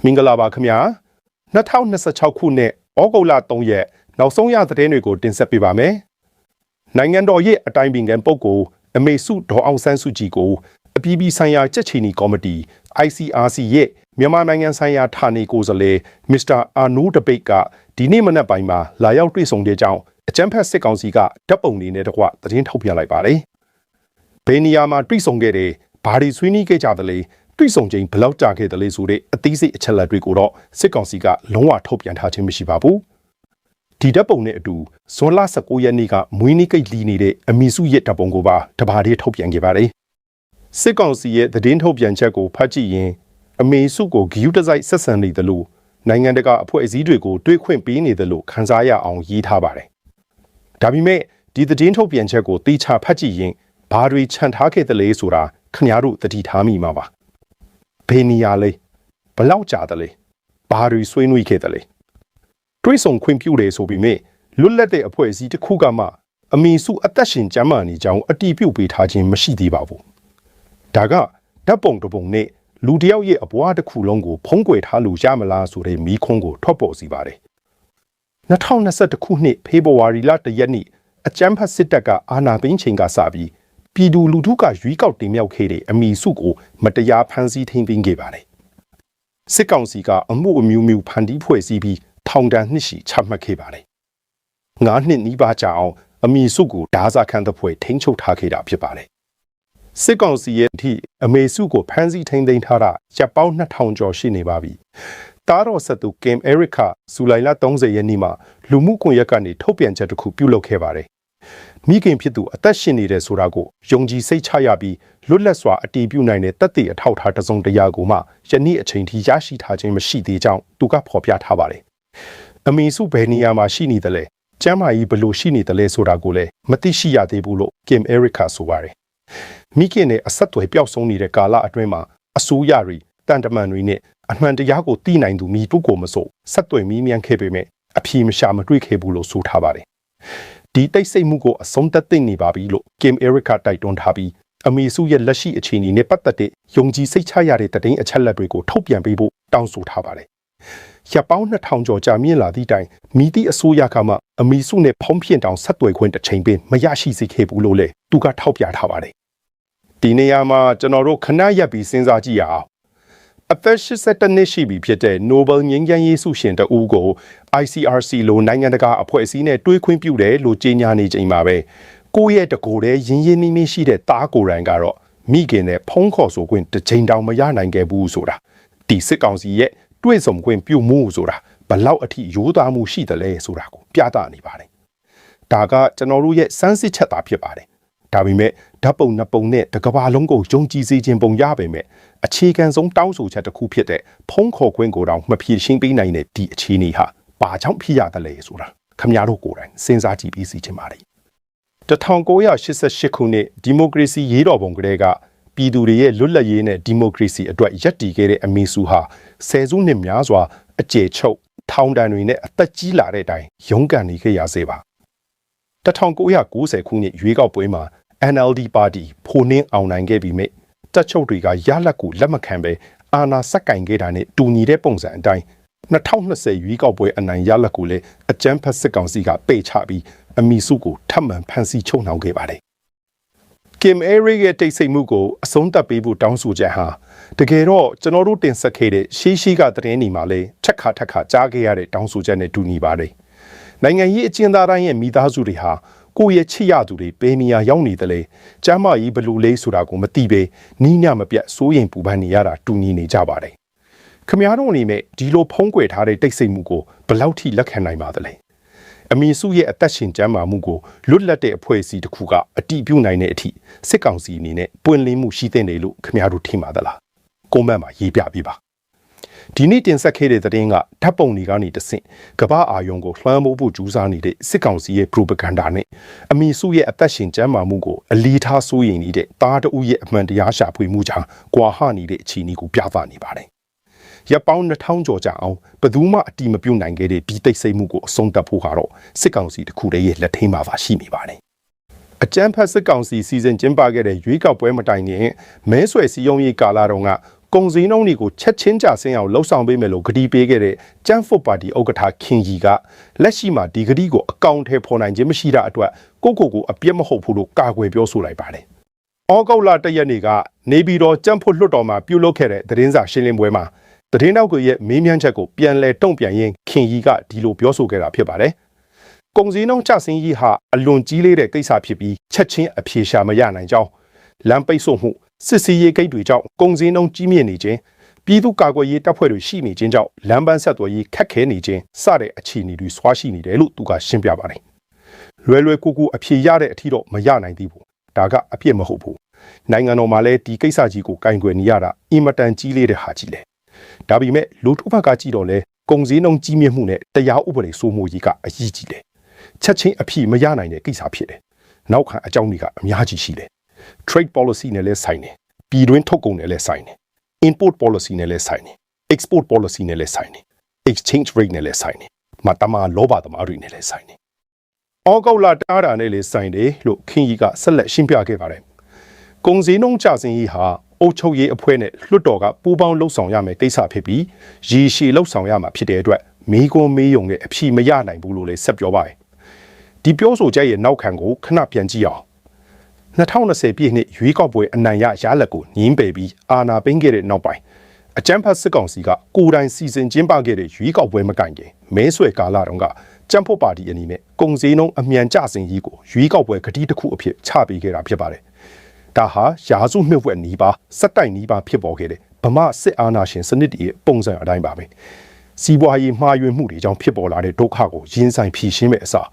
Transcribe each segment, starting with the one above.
မင်္ဂလာပါခင်ဗျာ2026ခုနှစ်ဩဂုတ်လ3ရက်နောက်ဆုံးရသတင်းတွေကိုတင်ဆက်ပေးပါမယ်နိုင်ငံတော်ရဲ့အတိုင်းပင်ခံပုဂ္ဂိုလ်အမေစုဒေါ်အောင်ဆန်းစုကြည်ကိုအပြည်ပြည်ဆိုင်ရာကြက်ချီနီကော်မတီ ICRC ရဲ့မြန်မာနိုင်ငံဆိုင်ရာဌာနေကိုယ်စားလှယ်မစ္စတာအာနိုးဒပိတ်ကဒီနေ့မနက်ပိုင်းမှာလာရောက်တွေ့ဆုံတဲ့ကြောင်းအကြမ်းဖက်စစ်ကောင်စီကဓာတ်ပုံတွေနဲ့တကွသတင်းထုတ်ပြန်လိုက်ပါတယ်ဘယ်နေရာမှာတွေ့ဆုံခဲ့တယ်ဘာတွေဆွေးနွေးခဲ့ကြသလဲတွေ့ဆုံချိန်ဘယ်လောက်ကြာခဲ့တယ်လဲဆိုတဲ့အသေးစိတ်အချက်အလက်တွေကိုတော့စစ်ကောင်စီကလုံးဝထုတ်ပြန်ထားခြင်းမရှိပါဘူးဒီဓာတ်ပုံနဲ့အတူဇွန်လ19ရက်နေ့ကမွေးနေ့ကိတ်လီနေတဲ့အမီစုရဲ့ဓာတ်ပုံကိုပါတပါးတည်းထုတ်ပြန်ခဲ့ပါတယ်စစ်ကောင်စီရဲ့သတင်းထုတ်ပြန်ချက်ကိုဖတ်ကြည့်ရင်အမေစုကိုဂယုတစိုက်ဆက်ဆံနေတယ်လို့နိုင်ငံတကာအဖွဲ့အစည်းတွေကိုတွေးခွင့်ပေးနေတယ်လို့ခန်းစားရအောင်ရေးထားပါတယ်ဒါပေမဲ့ဒီသတင်းထုတ်ပြန်ချက်ကိုတေချာဖတ်ကြည့်ရင်ဘာတွေခြံထားခဲ့တယ်လဲဆိုတာခင်ဗျားတို့သတိထားမိမှာပါဘယ်နေရာလဲဘလောက်ကြာတယ်လဲဘာတွေဆွေးနွေးခဲ့တယ်လဲတွေးဆုံခွင့်ပြုတယ်ဆိုပြီးမြဲလွတ်လပ်တဲ့အဖွဲ့အစည်းတစ်ခုကမှအမီစုအသက်ရှင်ကျမ်းမာနေကြောင်းအတီးပြုတ်ပေးထားခြင်းမရှိသေးပါဘူးဒါကဓာတ်ပုံတစ်ပုံနဲ့လူတယောက်ရဲ့အပွားတစ်ခုလုံးကိုဖုံးကွယ်ထားလို့ရမလားဆိုတဲ့မီးခွန်းကိုထွက်ပေါ်စီပါတယ်2021ခုနှစ်ဖေဖော်ဝါရီလ1ရက်နေ့အကြမ်းဖက်စစ်တပ်ကအာဏာသိမ်းချိန်ကစပြီးပြည်သူလူထုကရွေးကောက်တင်မြှောက်ခဲ့တဲ့အမီစုကိုမတရားဖမ်းဆီးထိန်းသိမ်းခဲ့ပါတယ်စစ်ကောင်စီကအမှုအမျိုးမျိုးဖန်တီးဖွဲ့စည်းပြီးထောင်ဒဏ်နှစ်ရှည်ချမှတ်ခဲ့ပါတယ်9နှစ်နီးပါးကြာအောင်အမီစုကိုဓာစာခံတပ်ဖွဲ့ထိန်းချုပ်ထားခဲ့တာဖြစ်ပါတယ်စစ်ကောင်စီရဲ့အထိအမေစုကိုဖမ်းဆီးထိန်းသိမ်းထားတာရပ်ပေါင်း2000ကျော်ရှိနေပါပြီတားတော်ဆက်သူကင်အဲရစ်ခဇူလိုင်လ30ရက်နေ့မှာလူမှုကွန်ရက်ကနေထုတ်ပြန်ချက်တစ်ခုပြုလုပ်ခဲ့ပါတယ်မိခင်ဖြစ်သူအသက်ရှင်နေတဲ့ဆိုတာကိုယုံကြည်စိတ်ချရပြီးလွတ်လပ်စွာအတည်ပြုနိုင်တဲ့တပ်တွေအထောက်အထားတစုံတရာကိုမှယနေ့အချိန်ထိရရှိထားခြင်းမရှိသေးကြောင်းသူကဖော်ပြထားပါတယ်အမီစုဘယ်နေရာမှာရှိနေတယ်လဲကျမ်းမာရေးဘယ်လိုရှိနေတယ်လဲဆိုတာကိုလည်းမသိရှိရသေးဘူးလို့ကင်အဲရစ်ခဆိုပါတယ်မိခင်နဲ့အဆက်အသွယ်ပျောက်ဆုံးနေတဲ့ကာလအတွင်းမှာအစိုးရတွေတန်တမန်တွေနဲ့အမှန်တရားကိုသိနိုင်သူမိပုဂ္ဂိုလ်မဆိုဆက်သွယ်မိမြန်ခဲ့ပေမဲ့အဖြေမရှာမတွေ့ခဲ့ဘူးလို့ဆိုထားပါတယ်ဒီတိတ်ဆိတ်မှုကိုအဆုံးသတ်သိနေပါပြီလို့ကင်အဲရစ်ခတိုက်တွန်းထားပြီးအမီစုရဲ့လက်ရှိအခြေအနေနဲ့ပတ်သက်တဲ့ယုံကြည်စိတ်ချရတဲ့သတင်းအချက်အလက်တွေကိုထုတ်ပြန်ပေးဖို့တောင်းဆိုထားပါတယ်ရပ်ပေါင်း2000ကျော်ကြာမြင့်လာသည့်တိုင်မိသည့်အစိုးရကမှအမီစုနဲ့ဖုံးဖြင့်တောင်ဆက်သွယ်ခွင့်တစ်ချိန်ပင်မရရှိစေခဲ့ဘူးလို့လည်းသူကထောက်ပြထားပါတယ်ဒီနေရာမှာကျွန်တော်တို့ခဏရပ်ပြီးစဉ်းစားကြည့်ရအောင်အသက်82နှစ်ရှိပြီဖြစ်တဲ့ Nobel ငြိမ်းချမ်းရေးဆုရှင်တဦးကို ICRC လိုနိုင်ငံတကာအဖွဲ့အစည်းနဲ့တွဲခွင့်ပြုတယ်လို့ကြေညာနေချိန်မှာပဲကိုယ့်ရဲ့တကိုယ်တည်းရင်းရင်းနှီးနှီးရှိတဲ့သားကိုယ်တိုင်ကတော့မိခင်နဲ့ဖုံးခေါ်ဆိုခွင့်တစ်ချိန်တောင်မရနိုင်ခဲ့ဘူးဆိုတာဒီစစ်ကောင်စီရဲ့တွေ့ဆုံခွင့်ပြုမှုဆိုတာဘလောက်အထိရိုးသားမှုရှိတယ်လဲဆိုတာကိုပြသနေပါတယ်ဒါကကျွန်တော်တို့ရဲ့စမ်းစစ်ချက်သာဖြစ်ပါတယ်ဒါပေမဲ့ဓာတ်ပုံနှစ်ပုံနဲ့တကဘာလုံးကိုယုံကြည်စေခြင်းပုံရပေမဲ့အခြေခံဆုံးတောင်းဆိုချက်တစ်ခုဖြစ်တဲ့ဖုံးခေါ်ခွင့်ကိုတောင်မဖြေရှင်းပေးနိုင်တဲ့ဒီအခြေအနေဟာဘာကြောင့်ဖြစ်ရတယ်လဲဆိုတာခင်ဗျားတို့ကိုယ်တိုင်စဉ်းစားကြည့်ပြီးစီချင်ပါတယ်1988ခုနှစ်ဒီမိုကရေစီရေးတော်ပုံကလေးကပြည်သူတွေရဲ့လွတ်လပ်ရေးနဲ့ဒီမိုကရေစီအတွက်ရပ်တည်ခဲ့တဲ့အမီစုဟာဆယ်စုနှစ်များစွာအကျေချုပ်ထောင်ဒဏ်တွေနဲ့အသက်ကြီးလာတဲ့အတိုင်းရုန်းကန်နေခဲ့ရစေပါ1990ခုနှစ်ရွေးကောက်ပွဲမှာ NLD ပါတီဖိုနှင်းအောင်နိုင်ခဲ့ပြီးမြဲတပ်ချုပ်တွေကရလက်ကိုလက်မခံပဲအာဏာစက်ကင်ခဲ့တာနဲ့တူညီတဲ့ပုံစံအတိုင်း2020ရွေးကောက်ပွဲအနိုင်ရလက်ကိုလည်းအကြမ်းဖက်စစ်ကောင်စီကပိတ်ချပြီးအမီစုကိုထပ်မံဖမ်းဆီးချုပ်နှောင်ခဲ့ပါတယ်ကင်အဲရီရဲ့တိတ်ဆိတ်မှုကိုအဆုံးသတ်ပေးဖို့တောင်းဆိုချက်ဟာတကယ်တော့ကျွန်တော်တို့တင်ဆက်ခဲ့တဲ့ရှိကသတင်းတွေမှာလည်းထက်ခါကြားခဲ့ရတဲ့တောင်းဆိုချက်နဲ့တူညီပါတယ်နိုင်ငံရေးအကျဉ်းသားတိုင်းရဲ့မိသားစုတွေဟာကိုယ့်ရဲ့ချစ်ရသူတွေဘယ်နေရာရောက်နေသလဲကျမ်းမာရေးဘလို့လဲဆိုတာကိုမသိပဲနီးညမပြတ်စိုးရင်ပူပန်နေရတာတူညီနေကြပါတယ်ခမည်းတော်အနေနဲ့ဒီလိုဖုံးကွယ်ထားတဲ့တိတ်ဆိတ်မှုကိုဘယ်လောက်ထိလက်ခံနိုင်ပါသလဲအမီစုရဲ့အသက်ရှင်ကျမ်းမာမှုကိုလွတ်လပ်တဲ့အဖွဲ့အစည်းတစ်ခုကအတည်ပြုနိုင်တဲ့အထိစစ်ကောင်စီအနေနဲ့ပွင့်လင်းမှုရှိတဲ့နေလို့ခမည်းတော်ထင်ပါသလားကွန်မန့်မှာရေးပြပေးပါဒီနေ့တင်ဆက်ခဲ့တဲ့သတင်းကဓာတ်ပုံတွေကနေတဆင့်ကမ္ဘာအာယုံကိုလွှမ်းမိုးဖို့ကြိုးစားနေတဲ့စစ်ကောင်စီရဲ့ propaganda နဲ့အမီစုရဲ့အသက်ရှင်ကျမ်းမာမှုကိုအလေးထားစိုးရိမ်နေတဲ့တားတဦးရဲ့အမှန်တရားရှာဖွေမှုကြောင့်ကွာဟနေတဲ့အခြေအနေကိုပြသနေပါတယ်ရပ်ပေါင်း2000ကျော်ကြာအောင်ဘယ်သူမှအတိမပြုတ်နိုင်ခဲ့တဲ့ဒီတိတ်ဆိတ်မှုကိုအဆုံးသတ်ဖို့ကတော့စစ်ကောင်စီတစ်ခုတည်းရဲ့လက်ထဲမှာပါရှိနေပါတယ်အကြမ်းဖက်စစ်ကောင်စီစီစဉ်ကျင်းပခဲ့တဲ့ရွေးကောက်ပွဲမတိုင်ခင်မဲဆွယ်စည်းရုံးရေးကာလတုန်းက ကုန်စည်နှုန်းတွေကိုချက်ချင်းကြဆင်းအောင်လှုပ်ဆောင်ပေးမယ်လို့ဂတိပေးခဲ့တဲ့ကျန်းဖုတ်ပါတီဥက္ကဋ္ဌခင်ကြီးကလက်ရှိမှာဒီဂတိကိုအကောင့်ထဲပေါ်နိုင်ခြင်းမရှိတာအတွက်ကိုအပြစ်မဟုတ်ဘူးလို့ကာကွယ်ပြောဆိုလိုက်ပါတယ်။ဩဂုတ်လ1ရက်နေ့ကနေပြည်တော်ကျန်းဖုတ်လွှတ်တော်မှာပြုလုပ်ခဲ့တဲ့သတင်းစာရှင်းလင်းပွဲမှာသတင်းတောက်တွေရဲ့မေးမြန်းချက်ကိုပြန်လည်တုံ့ပြန်ရင်းခင်ကြီးကဒီလိုပြောဆိုခဲ့တာဖြစ်ပါတယ်။ကုန်စည်နှုန်းကျဆင်းရေးဟာအလွန်ကြီးလေးတဲ့ကိစ္စဖြစ်ပြီးချက်ချင်းအဖြေရှာမရနိုင်ကြောင်းလမ်းပိတ်ဆို့မှုစစ်စီရေးဂိတ်တွေကြောင့်ကုန်စည်နှုန်းကြီးမြင့်နေခြင်းပြည်သူ့ကာကွယ်ရေးတပ်ဖွဲ့တွေရှိနေခြင်းကြောင့်လမ်းပန်းဆက်သွယ်ရေးခက်ခဲနေခြင်းစတဲ့အခြေအနေတွေဆွားရှိနေတယ်လို့သူကရှင်းပြပါတယ်။လွယ်ကူအဖြေရတဲ့အထီတော့မရနိုင်သေးဘူး။ဒါကအပြစ်မဟုတ်ဘူး။နိုင်ငံတော်မှာလည်းဒီကိစ္စကြီးကိုကင်တွယ်နေရတာအင်မတန်ကြီးလေးတဲ့ဟာကြီးလေ။ဒါပေမဲ့လူထုဘက်ကကြည့်တော့လဲကုန်စည်နှုန်းကြီးမြင့်မှုနဲ့တရားဥပဒေစိုးမိုးရေးကအရေးကြီးတယ်။ချက်ချင်းအဖြေမရနိုင်တဲ့ကိစ္စဖြစ်တယ်။နောက်ခံအကြောင်းတွေကအများကြီးရှိတယ်။ trade policy နဲ့လည်းဆိုင်တယ်။ပြည်တွင်းထုတ်ကုန်နဲ့လည်းဆိုင်တယ်။ import policy နဲ့လည်းဆိုင်တယ်။ export policy နဲ့လည်းဆိုင်တယ်။ exchange rate နဲ့လည်းဆိုင်တယ်။မတမလောဘသမားတွေနဲ့လည်းဆိုင်တယ်။ဩဂုတ်လတားတာနဲ့လည်းဆိုင်တယ်လို့ခင်ကြီးကဆက်လက်ရှင်းပြခဲ့ပါတယ်။ကုန်စည်နှုန်းကျဆင်းရေးဟာအုပ်ချုပ်ရေးအဖွဲ့နဲ့လွှတ်တော်ကပူးပေါင်းလှုပ်ဆောင်ရမယ်ကိစ္စဖြစ်ပြီးရည်ရှည်လှုပ်ဆောင်ရမှာဖြစ်တဲ့အတွက်မိကွန်မေးယုံနဲ့အဖြေမရနိုင်ဘူးလို့လည်းဆက်ပြောပါတယ်။ဒီပြောဆိုချက်ရဲ့နောက်ခံကိုခဏပြန်ကြည့်အောင်2020ပြည့်နှစ်ရွေးကောက်ပွဲအနိုင်ရလက်ကိုညင်းပယ်ပြီးအာဏာသိမ်းခဲ့တဲ့နောက်ပိုင်းအကြမ်းဖက်စစ်ကောင်စီကကိုယ်တိုင်စီစဉ်ကျင်းပခဲ့တဲ့ရွေးကောက်ပွဲမတိုင်ခင်မဲဆွယ်ကာလတုန်းကကျန်းဖုတ်ပါတီအနေနဲ့ကုန်စည်နှုန်းအမြန်ကျဆင်းရေးကိုရွေးကောက်ပွဲဂတိတစ်ခုအဖြစ်ချပေးခဲ့တာဖြစ်ပါတယ်။ဒါဟာရာစုနှစ်ဝက်နီးပါးစက်တိုက်နီးပါးဖြစ်ပေါ်ခဲ့တဲ့ဗမာစစ်အာဏာရှင်စနစ်ရဲ့ပုံစံအတိုင်းပါပဲ။စီးပွားရေးမှားယွင်းမှုတွေကြောင့်ဖြစ်ပေါ်လာတဲ့ဒုက္ခကိုရင်ဆိုင်ဖြေရှင်းမဲ့အစား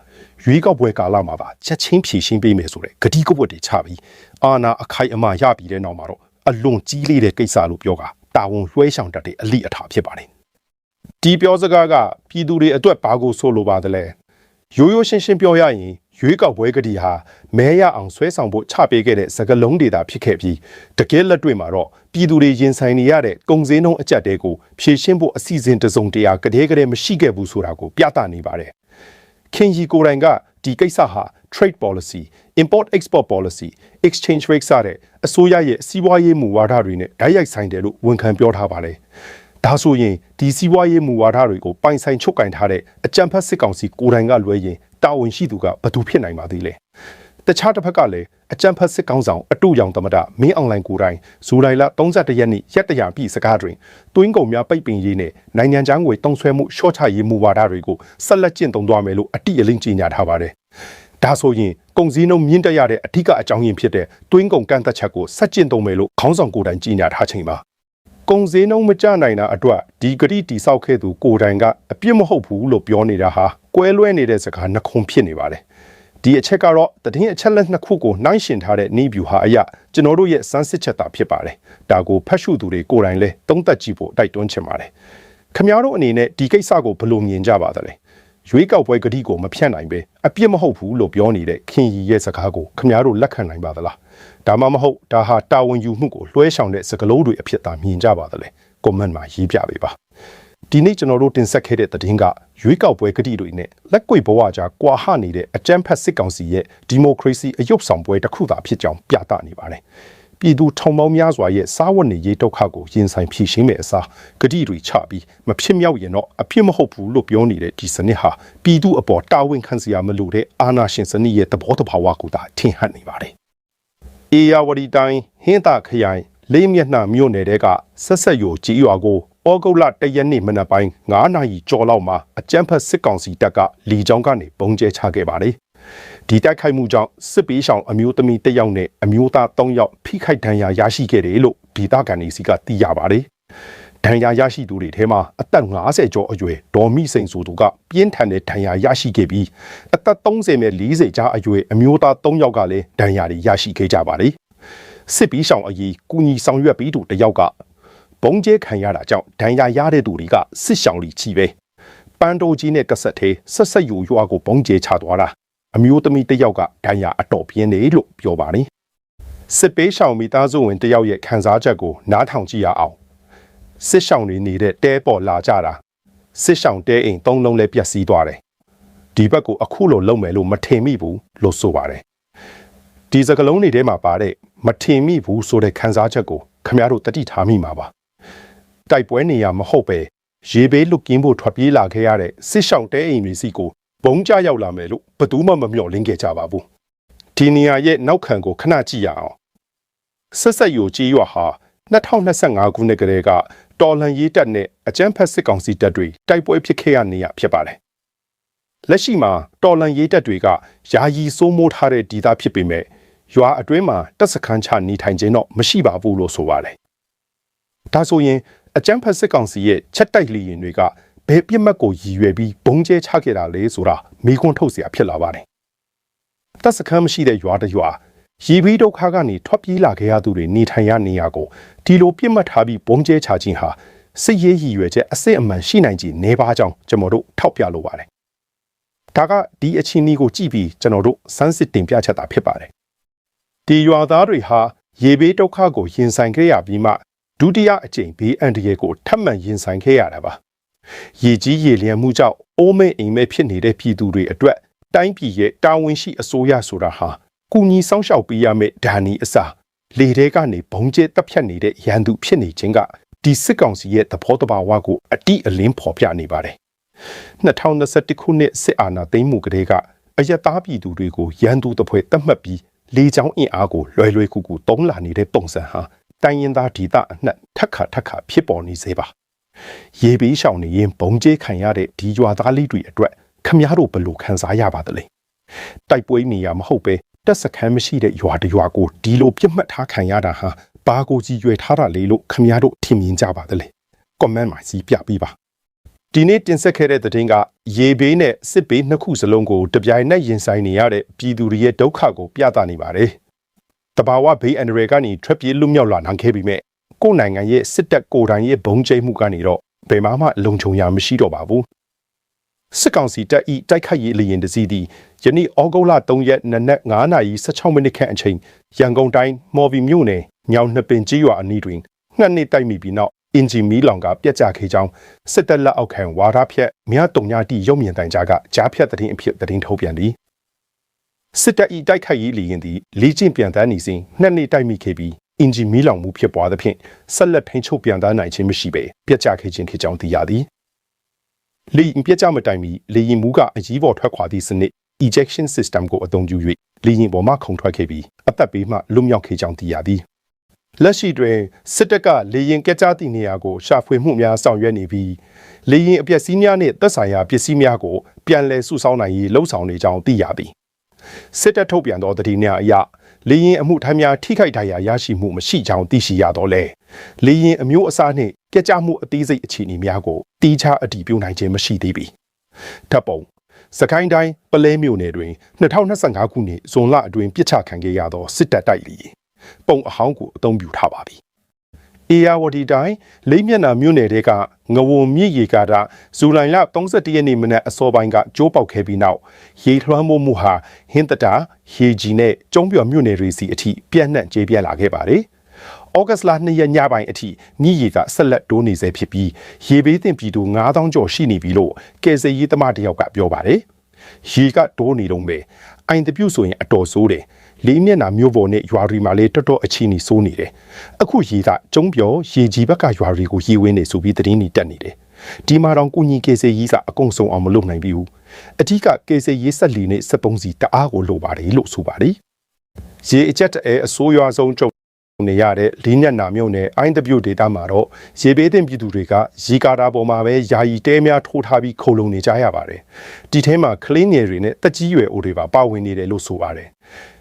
ရွေးကောက်ပွဲကာလမှာပါချက်ချင်းဖြေရှင်းပေးမယ်ဆိုတဲ့ဂတိကဝတ်တွေချပြီးအာဏာအခိုင်အမာရပြီးတဲ့နောက်မှာတော့အလွန်ကြီးလေးတဲ့ကိစ္စလို့ပြောတာဝန်လွှဲဆောင်တတ်တဲ့အလိအထာဖြစ်ပါတယ်။ဒီပြောစကားကပြည်သူတွေအတွက်ဘာကိုဆိုလိုပါသလဲ။ရိုးရိုးရှင်းရှင်းပြောရရင်ရွေးကောက်ပွဲဂတိဟာမဲရအောင်ဆွဲဆောင်ဖို့ချပေးခဲ့တဲ့စကားလုံးတွေသာဖြစ်ခဲ့ပြီးတကယ်လက်တွေ့မှာတော့ပြည်သူတွေရင်ဆိုင်နေရတဲ့ကုန်စည်နှုန်းအကျပ်တဲကိုဖြေရှင်းဖို့အစီအစဉ်တစုံတရာကတည်းကမရှိခဲ့ဘူးဆိုတာကိုပြသနေပါတယ်။ခင်ကြီးကိုယ်တိုင်ကဒီကိစ္စဟာ trade policy, import export policy, exchange rate စတဲ့အစိုးရရဲ့စီးပွားရေးမူဝါဒတွေနဲ့ဓာတ်ရိုက်ဆိုင်တယ်လို့ဝန်ခံပြောထားပါတယ်။ဒါဆိုရင်ဒီစီးပွားရေးမူဝါဒတွေကိုပိုင်ဆိုင်ချုပ်ကင်ထားတဲ့အကြံဖတ်စစ်ကောင်စီကိုယ်တိုင်ကလွဲရင်တာဝန်ရှိသူကဘယ်သူဖြစ်နိုင်ပါသေးလဲ။တခြားတစ်ဖက်ကလည်းအကြံဖတ်စစ်ကောင်ဆောင်အတူရောင်သမဒမင်းအွန်လိုင်းကိုယ်တိုင်ဇူလိုင်လ31ရက်နေ့ရက်တရာပြည့်စကားတွင်တွင်းကုန်များပိတ်ပင်ရေးနဲ့နိုင်ငံခြားငွေတုံးဆွဲမှုရှော့ချရေးမူဝါဒတွေကိုဆက်လက်ကျင့်သုံးသွားမယ်လို့အတိအလင်းကြေညာထားပါတယ်။ဒါဆိုရင်ကုန်စည်နှုန်းမြင့်တက်ရတဲ့အထူးအကြောင်းရင်းဖြစ်တဲ့တွင်းကုန်ကန့်သက်ချက်ကိုဆက်ကျင့်သုံးမယ်လို့ခေါင်းဆောင်ကိုယ်တိုင်ကြေညာထားချိန်မှာကုန်စည်နှုန်းမကျနိုင်တာအတွက်ဒီဂတိတိဆောက်ခဲ့သူကိုယ်တိုင်ကအပြစ်မဟုတ်ဘူးလို့ပြောနေတာဟာကွဲလွဲနေတဲ့စကားနှခုံဖြစ်နေပါတယ်။ဒီအချက်ကတော့တည်င်းအချက်လက်နှစ်ခုကိုနှိုင်းယှဉ်ထားတဲ့နေဗျူဟာအရကျွန်တော်တို့ရဲ့စမ်းစစ်ချက်သာဖြစ်ပါတယ်။ဒါကိုဖတ်ရှုသူတွေကိုယ်တိုင်လည်းသုံးသပ်ကြည့်ဖို့တိုက်တွန်းချင်ပါတယ်။ခင်ဗျားတို့အနေနဲ့ဒီကိစ္စကိုဘယ်လိုမြင်ကြပါသလဲ။ရွေးကောက်ပွဲဂတိကိုမဖြတ်နိုင်ပဲအပြစ်မဟုတ်ဘူးလို့ပြောနေတဲ့ခင်ရီရဲ့စကားကိုခင်ဗျားတို့လက်ခံနိုင်ပါသလား။ဒါမှမဟုတ်ဒါဟာတာဝန်ယူမှုကိုလွှဲဆောင်တဲ့စကားလုံးတွေအဖြစ်သာမြင်ကြပါသလဲ။ကွန်မန့်မှာရေးပြပေးပါ။ဒီနေ့ကျွန်တော်တို့တင်ဆက်ခဲ့တဲ့သတင်းကရွေးကောက်ပွဲဂတိတွေနဲ့လက်ကွေဘဝကြားကွာဟနေတဲ့အကြမ်းဖက်စစ်ကောင်စီရဲ့ဒီမိုကရေစီအယုတ်ဆောင်ပွဲတစ်ခုသာဖြစ်ကြောင်းပြသနေပါတယ်။ပြည်သူထောင်ပေါင်းများစွာရဲ့စားဝတ်နေရေးဒုက္ခကိုရင်ဆိုင်ဖြေရှင်းမဲ့အစားဂတိတွေချပြီးမဖြစ်မြောက်ရင်တော့အဖြစ်မဟုတ်ဘူးလို့ပြောနေတဲ့ဒီစနစ်ဟာပြည်သူအပေါ်တာဝန်ခံစရာမလိုတဲ့အာဏာရှင်စနစ်ရဲ့သဘောတဘာဝကိုသာထင်ဟပ်နေပါတယ်။အေယာဝတီတိုင်းဟင်းသာခရိုင်လေးမျက်နှာမြို့နယ်တဲကဆက်ဆက်ယိုကြီးရွာကိုဩဂုတ်လ1ရက်နေ့မနက်ပိုင်း9နာရီကျော်လောက်မှာအကြမ်းဖက်စစ်ကောင်စီတပ်ကလီကြောင်းကနေပုံကျဲချခဲ့ပါတယ်။ဒီတိုက်ခိုက်မှုကြောင့်စစ်ပေးဆောင်အမျိုးသမီး1ယောက်နဲ့အမျိုးသား3ယောက်ဖိခိုက်ဒဏ်ရာရရှိခဲ့တယ်လို့ဒေသခံတွေစီကသိရပါတယ်။ဒဏ်ရာရရှိသူတွေထဲမှာအသက်50ကျော်အရွယ်ဒေါ်မိစိန်ဆိုသူကပြင်းထန်တဲ့ဒဏ်ရာရရှိခဲ့ပြီးအသက်30နဲ့40ကြားအရွယ်အမျိုးသား3ယောက်ကလည်းဒဏ်ရာတွေရရှိခဲ့ကြပါတယ်။စစ်ပေးဆောင်အရေးကုညီဆောင်ရွက်ပြီးသူ1ယောက်ကဘုံကျဲခံရတာကြောင့်ဒဏ်ရာရတဲ့သူတွေကစစ်ဆောင်လီချီပဲပန်းတိုးကြီးနဲ့တဆက်သေးဆက်ဆက်ယူရွာကိုဘုံကျဲချသွားတာအမျိုးသမီး1ယောက်ကဒဏ်ရာအတော်ပြင်းတယ်လို့ပြောပါတယ်စစ်ပေးဆောင်မိသားစုဝင်1ယောက်ရဲ့ခံစားချက်ကိုနားထောင်ကြည့်ရအောင်စစ်ဆောင်တွေနေတဲ့တဲပေါ်လာကြတာစစ်ဆောင်တဲအိမ်3လုံးလည်းပျက်စီးသွားတယ်ဒီဘက်ကိုအခုလိုလုံမယ်လို့မထင်မိဘူးလို့ဆိုပါတယ်ဒီစကလုံးတွေထဲမှာပါတဲ့မထင်မိဘူးဆိုတဲ့ခံစားချက်ကိုခင်ဗျားတို့တတိထားမိမှာပါ တိုက်ပွဲနေရမဟုတ်ပဲရေဘေးလွတ်ကင်းဖို့ထွက်ပြေးလာခဲ့ရတဲ့စစ်ရှောင်းတဲအိမ်တွေစီကိုဘုံကျရောက်လာမယ်လို့ဘယ်သူမှမမျှော်လင့်ခဲ့ကြပါဘူးဒီနေရာရဲ့နောက်ခံကိုခဏကြည့်ရအောင်ဆက်ဆက်ယိုကြီးရွာဟာ2025ခုနှစ်ကတည်းကတော်လန်ရေးတပ်နဲ့အကြမ်းဖက်စစ်ကောင်စီတပ်တွေတိုက်ပွဲဖြစ်ခဲ့ရနေရဖြစ်ပါတယ်လက်ရှိမှာတော်လန်ရေးတပ်တွေကယာယီစိုးမိုးထားတဲ့ဒေသဖြစ်ပေမဲ့ရွာအတွင်းမှာတပ်စခန်းချနေထိုင်ခြင်းတော့မရှိပါဘူးလို့ဆိုပါတယ်ဒါဆိုရင်အကြမ်းဖက်စစ်ကောင်စီရဲ့ချက်တိုက်လေရင်တွေကဘယ်ပြစ်မှတ်ကိုရည်ရွယ်ပြီးဘုံကျဲချခဲ့တာလဲဆိုတာမိကွန်းထုတ်เสียဖြစ်လာပါတယ်တပ်စခန်းမရှိတဲ့ရွာတစ်ရွာရေဘေးဒုက္ခကနေထွက်ပြေးလာခဲ့ရသူတွေနေထိုင်ရနေရကိုဒီလိုပြစ်မှတ်ထားပြီးဘုံကျဲချခြင်းဟာစစ်ရေးရည်ရွယ်ချက်အစစ်အမှန်ရှိနိုင်ခြင်းနေပါကြောင်းကျွန်တော်တို့ထောက်ပြလိုပါတယ်ဒါကဒီအချင်းကြီးကိုကြည့်ပြီးကျွန်တော်တို့စမ်းစစ်တင်ပြချက်တာဖြစ်ပါတယ်ဒီရွာသားတွေဟာရေဘေးဒုက္ခကိုရင်ဆိုင်ခဲ့ရပြီးမှဒုတိယအကြိမ်ဘေးအန္တရာယ်ကိုထပ်မံရင်ဆိုင်ခဲ့ရတာပါရေကြီးရေလျံမှုကြောင့်အိုးမဲအိမ်မဲဖြစ်နေတဲ့ပြည်သူတွေအတွက်တိုင်းပြည်ရဲ့တာဝန်ရှိအစိုးရဆိုတာဟာကုညီစောင့်ရှောက်ပေးရမယ့်ဒဏ်နီအစားလေထဲကနေဘုံကျဲတပ်ဖြတ်နေတဲ့ရန်သူဖြစ်နေခြင်းကဒီစစ်ကောင်စီရဲ့သဘောတဘာဝကိုအတိအလင်းဖော်ပြနေပါတယ်2021ခုနှစ်စစ်အာဏာသိမ်းမှုကတည်းကအယက်သားပြည်သူတွေကိုရန်သူတပွဲတတ်မှတ်ပြီးလေကြောင်းအင်အားကိုလွယ်လွယ်ကူကူတုံးလာနေတဲ့ပုံစံဟာတိုင်းရင်းသားဒေသအနှံ့ထက်ခါဖြစ်ပေါ်နေစေပါရေဘေးရှောင်နေရင်ဘုံကျဲခံရတဲ့ဒီရွာသားလေးတွေအတွက်ခမည်းတော်ဘယ်လိုခံစားရပါသလဲတိုက်ပွဲနေရမဟုတ်ပဲတက်စခန်းမရှိတဲ့ရွာတရွာကိုဒီလိုပြစ်မှတ်ထားခံရတာဟာဘာကိုကြီးရွယ်ထားတာလေလို့ခမည်းတော်ထင်မြင်ကြပါသလဲ comment မှာစီးပြပေးပါဒီနေ့တင်ဆက်ခဲ့တဲ့သတင်းကရေဘေးနဲ့စစ်ဘေးနှစ်ခုစလုံးကိုတပြိုင်နက်ရင်ဆိုင်နေရတဲ့ပြည်သူတွေရဲ့ဒုက္ခကိုပြသနေပါတယ်တဘာဝဘေးအန္တရာယ်ကနေထွက်ပြေးလွတ်မြောက်လာနိုင်ခဲ့ပြီမဲ့ကိုယ်နိုင်ငံရဲ့စစ်တပ်ကိုယ်တိုင်ရဲ့ဘုံကျိမှုကနေတော့ဘယ်မှလုံခြုံရမရှိတော့ပါဘူးစစ်ကောင်စီတပ်ဤတိုက်ခိုက်ရေးလေရင်တစည်းသည့်ယနေ့ဩဂုတ်လ3ရက်နနက်9:16မိနစ်ခန့်အချိန်ရန်ကုန်တိုင်းမော်ဘီမြို့နယ်ညောင်နှစ်ပင်ကြီးရွာအနီးတွင်ငှက်နှစ်တိုက်မိပြီးနောက်အင်ဂျင်မီလောင်ကပြက်ကျခဲ့ကြောင်းစစ်တပ်လက်အောက်ခံဝါဒဖြတ်မြတုံညာတိရုံမြင်တိုင်ကြားကကြားဖြတ်သတင်းအဖြစ်သတင်းထုတ်ပြန်သည်စစ်တပ်ဤတိုက်ခိုက်ရေးလေရင်သည်လေ့ကျင့်ပြန်တန်းနေစဉ်ငှက်နှစ်တိုက်မိခဲ့ပြီးအင်ဂျင်မီလောင်မှုဖြစ်ပွားသဖြင့်ဆက်လက်ထိန်းချုပ်ပြန်တန်းနိုင်ခြင်းမရှိဘဲပြက်ကျခဲ့ခြင်းဖြစ်ကြောင်းသိရသည်လေရင်ပြက်ကျမတိုင်မီလေရင်မူကအကြီးပေါ်ထွက်ခွာသည့်စနစ် ejection system ကိုအသုံးပြု၍လေရင်ပေါ်မှခုန်ထွက်ခဲ့ပြီးအသက်ဘေးမှလွတ်မြောက်ခဲ့ကြောင်းသိရသည်လက်ရှိတွင်စစ်တပ်ကလေရင်ကက်ကြားသည့်နေရာကိုရှာဖွေမှုများဆောင်ရွက်နေပြီးလေရင်အပျက်စီးများနှင့်သက်ဆိုင်ရာပစ္စည်းများကိုပြန်လည်စုဆောင်းနိုင်ရေးလှုံ့ဆော်နေကြောင်းသိရသည်စစ်တပ်ထုတ်ပြန်သောသတင်းများအရလေရင်အမှုထမ်းများထိခိုက်ဒဏ်ရာရရှိမှုမရှိကြောင်းသိရှိရတော့လေလေရင်အမျိုးအစားနှင့်ကက်ကြားမှုအသေးစိတ်အခြေအနေများကိုတိကျအတည်ပြုနိုင်ခြင်းမရှိသေးပေထပ်ပုံစကိုင်းတိုင်းပလဲမြို့နယ်တွင်2025ခုနှစ်ဇွန်လအတွင်းပြစ်ချခံခဲ့ရသောစစ်တပ်တိုက်လေပုံအဟောင်းကိုအသုံးပြုထားပါပြီ။အေယာဝတီတိုင်းလိမ့်မျက်နှာမြို့နယ်တဲကငဝုံမြစ်ရေကာတာဇူလိုင်လ31ရက်နေ့မနက်အစောပိုင်းကကျိုးပေါက်ခဲ့ပြီးနောက်ရေလွှမ်းမိုးမှုဟာဟင်းတတာရေကြီးနဲ့ကျုံးပြော်မြို့နယ်တွေစီအထိပြန့်နှံ့ကျေးပြန့်လာခဲ့ပါတယ်။ဩဂတ်စ်လ2ရက်ညပိုင်းအထိမြစ်ရေကဆက်လက်တိုးနေဆဲဖြစ်ပြီးရေဘေးသင့်ပြည်သူ9000ကျော်ရှိနေပြီလို့ကယ်ဆယ်ရေးသမားတယောက်ကပြောပါတယ်။ရေကတိုးနေတော့ပဲအိုင်တပြုတ်ဆိုရင်အတော်ဆိုးတယ်လေးမျက်နှာမြို့ပေါ်နဲ့ရွာတွေမှာလည်းတော်တော်အခြေအနေဆိုးနေတယ်အခုရေကကျုံးပြောရေကြီးဘက်ကရွာတွေကိုရေဝင်းနေဆိုပြီးသတင်းတွေတက်နေတယ်ဒီမှာတော့ကုညီကေစေရေးစာအကုန်စုံအောင်မလုပ်နိုင်ပြီဘူးအထူးကကေစေရေးဆက်လီနဲ့စက်ပုံးစီတအားကိုလိုပါတယ်လို့ဆိုပါတယ်ရေအကျက်တဲ့အဆိုးရွားဆုံးကြုံနေရတဲ့လေးမျက်နှာမြို့နယ်အိုင်းတပြုတ်ဒေသမှာတော့ရေဘေးသင့်ပြည်သူတွေကရေကာတာပေါ်မှာပဲယာယီတဲများထိုးထားပြီးခုံလုံနေကြရပါတယ်ဒီထဲမှာကလေးငယ်တွေနဲ့တက်ကြီးရွယ်အိုတွေပါပါဝင်နေတယ်လို့ဆိုပါတယ်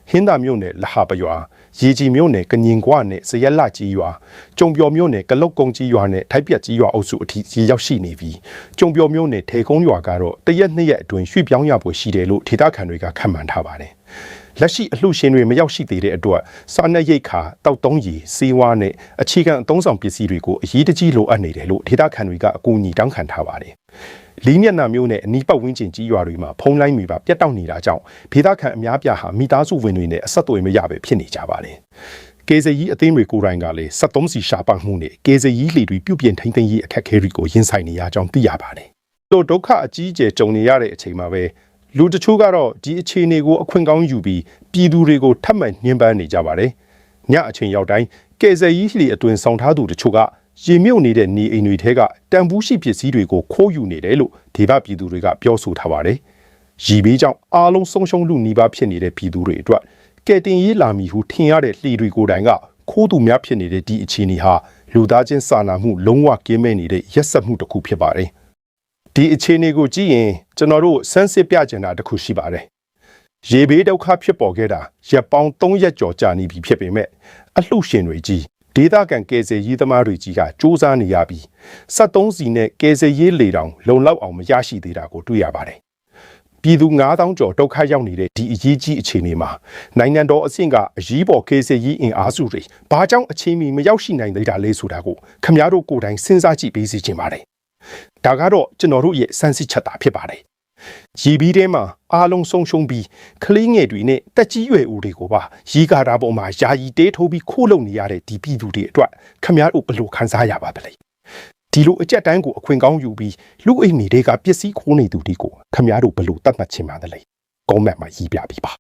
ဟင်းသာမြို့နယ်လဟာပရွာရေကြီးမြို့နယ်ကညင်ကွာနဲ့စရက်လကြီးရွာကျုံပျော်မြို့နယ်ကလုတ်ကုန်းကြီးရွာနဲ့ထိုက်ပြက်ကြီးရွာအုပ်စုအထိရေရောက်ရှိနေပြီးကျုံပျော်မြို့နယ်ထေကုန်းရွာကတော့တရက်နှစ်ရက်အတွင်းရွှေ့ပြောင်းရပွဲရှိတယ်လို့ဒေသခံတွေကခန့်မှန်းထားပါတယ်လက်ရှိအလှရှင်တွေမရောက်ရှိသေးတဲ့အတွက်စားနပ်ရိက္ခာတောက်သုံးရည်စေဝါနဲ့အခြေခံအသုံးဆောင်ပစ္စည်းတွေကိုအရေးတကြီးလိုအပ်နေတယ်လို့ဒေသခံတွေကအကူအညီတောင်းခံထားပါတယ်လီမျက်နှာမျိုးနဲ့အနီးပတ်ဝန်းကျင်ကြီးရွာတွေမှာဖုံးလိုင်းမိပါပြတ်တောက်နေတာကြောင့်ဒေသခံအများပြားဟာမိသားစုဝင်တွေနဲ့အဆက်အသွယ်မရပဲဖြစ်နေကြပါတယ်။ကေဇီအသင်းတွေကိုယ်တိုင်ကလည်း73စီရှာပတ်မှုနဲ့ကေဇီလှေတွေပြုပြင်ထိန်းသိမ်းရေးအခက်အခဲတွေကိုရင်ဆိုင်နေရကြောင်းသိရပါတယ်။တို့ဒုက္ခအကြီးအကျယ်ကြုံနေရတဲ့အချိန်မှာပဲလူတချို့ကတော့ဒီအခြေအနေကိုအခွင့်ကောင်းယူပြီးပြည်သူတွေကိုထပ်မံညှဉ်းပန်းနေကြပါတယ်။ညအချိန်ရောက်တိုင်းကေဇီလှေအတွင်ဆောင်ထားသူတချို့က ရေမြုပ်နေတဲ့နေအိမ်တွေထဲကတန်ဘူးရှိပစ္စည်းတွေကိုခိုးယူနေတယ်လို့ဒေသပြည်သူတွေကပြောဆိုထားပါတယ်။ရေဘေးကြောင့်အားလုံးဆုံးရှုံးလူနီးပါးဖြစ်နေတဲ့ပြည်သူတွေအတွက်ကဲတင်ရေးလာမီဟုထင်ရတဲ့လှေတွေကိုယ်တိုင်ကခိုးသူများဖြစ်နေတဲ့ဒီအခြေအနေဟာလူသားချင်းစာနာမှုလုံးဝကင်းမဲ့နေတဲ့ရက်စက်မှုတစ်ခုဖြစ်ပါတယ်။ဒီအခြေအနေကိုကြည့်ရင်ကျွန်တော်တို့စမ်းစစ်ပြချင်တာတစ်ခုရှိပါတယ်။ရေဘေးဒုက္ခဖြစ်ပေါ်ခဲ့တာရက်ပေါင်း3ရက်ကျော်ကြာနေပြီဖြစ်ပေမဲ့အလှရှင်တွေကြီးဒေသခံကယ်ဆယ်ရေးသမားတွေကြီးကစူးစမ်းနေရပြီး73စီနဲ့ကယ်ဆယ်ရေးလေတောင်လုံလောက်အောင်မရရှိသေးတာကိုတွေ့ရပါတယ်။ပြည်သူ9000ကျော်ဒုက္ခရောက်နေတဲ့ဒီအရေးကြီးအခြေအနေမှာနိုင်ငံတော်အဆင့်ကအရေးပေါ်ကယ်ဆယ်ရေးအင်အားစုတွေဘာကြောင့်အချိန်မီမရောက်ရှိနိုင်သေးတာလဲဆိုတာကိုခမည်းတော်ကိုယ်တိုင်စဉ်းစားကြည့်ပေးစီခြင်းပါတယ်။ဒါကတော့ကျွန်တော်တို့ရဲ့စမ်းစစ်ချက်တာဖြစ်ပါတယ်။ရေဘီထဲမှာအားလုံးဆုံးရှုံးပြီးကလေးငယ်တွေနဲ့တက်ကြီးရွယ်ဦးတွေကိုပါရီကာတာပေါ်မှာယာယီတေးထိုးပြီးခိုးလုံနေရတဲ့ဒီပြည်သူတွေအတွက်ခမည်းတော်ဘယ်လိုခံစားရပါပလဲဒီလိုအကြက်တိုင်းကိုအခွင့်ကောင်းယူပြီးလူအိမ်မိတွေကပစ္စည်းခိုးနေသူတွေကိုခမည်းတော်ဘယ်လိုတတ်မှတ်ချင်ပါသလဲကောမန့်မှာရေးပြပြီးပါ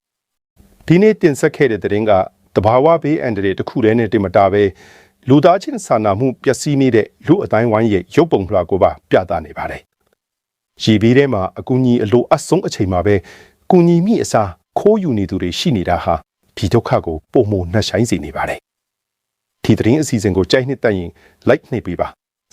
ဒီနေ့တင်ဆက်ခဲ့တဲ့သတင်းကတဘာဝဘေးအန္တရာယ်တစ်ခုတည်းနဲ့တင်မတာပဲလူသားချင်းစာနာမှုပျက်စီးနေတဲ့လူအတိုင်းဝိုင်းရဲ့ရုပ်ပုံလွှာကိုပါပြသနေပါတယ်ရေဘေးထဲမှာအကူအညီအလိုအဆုံးအချိန်မှာပဲကူညီမိအစားခိုးယူနေသူတွေရှိနေတာဟာဒီဒုက္ခကိုပုံမနှက်ဆိုင်စေနေပါတယ်ဒီသတင်းအစီအစဉ်ကိုကြိုက်နှစ်သက်ရင် like နှိပ်ပေးပါ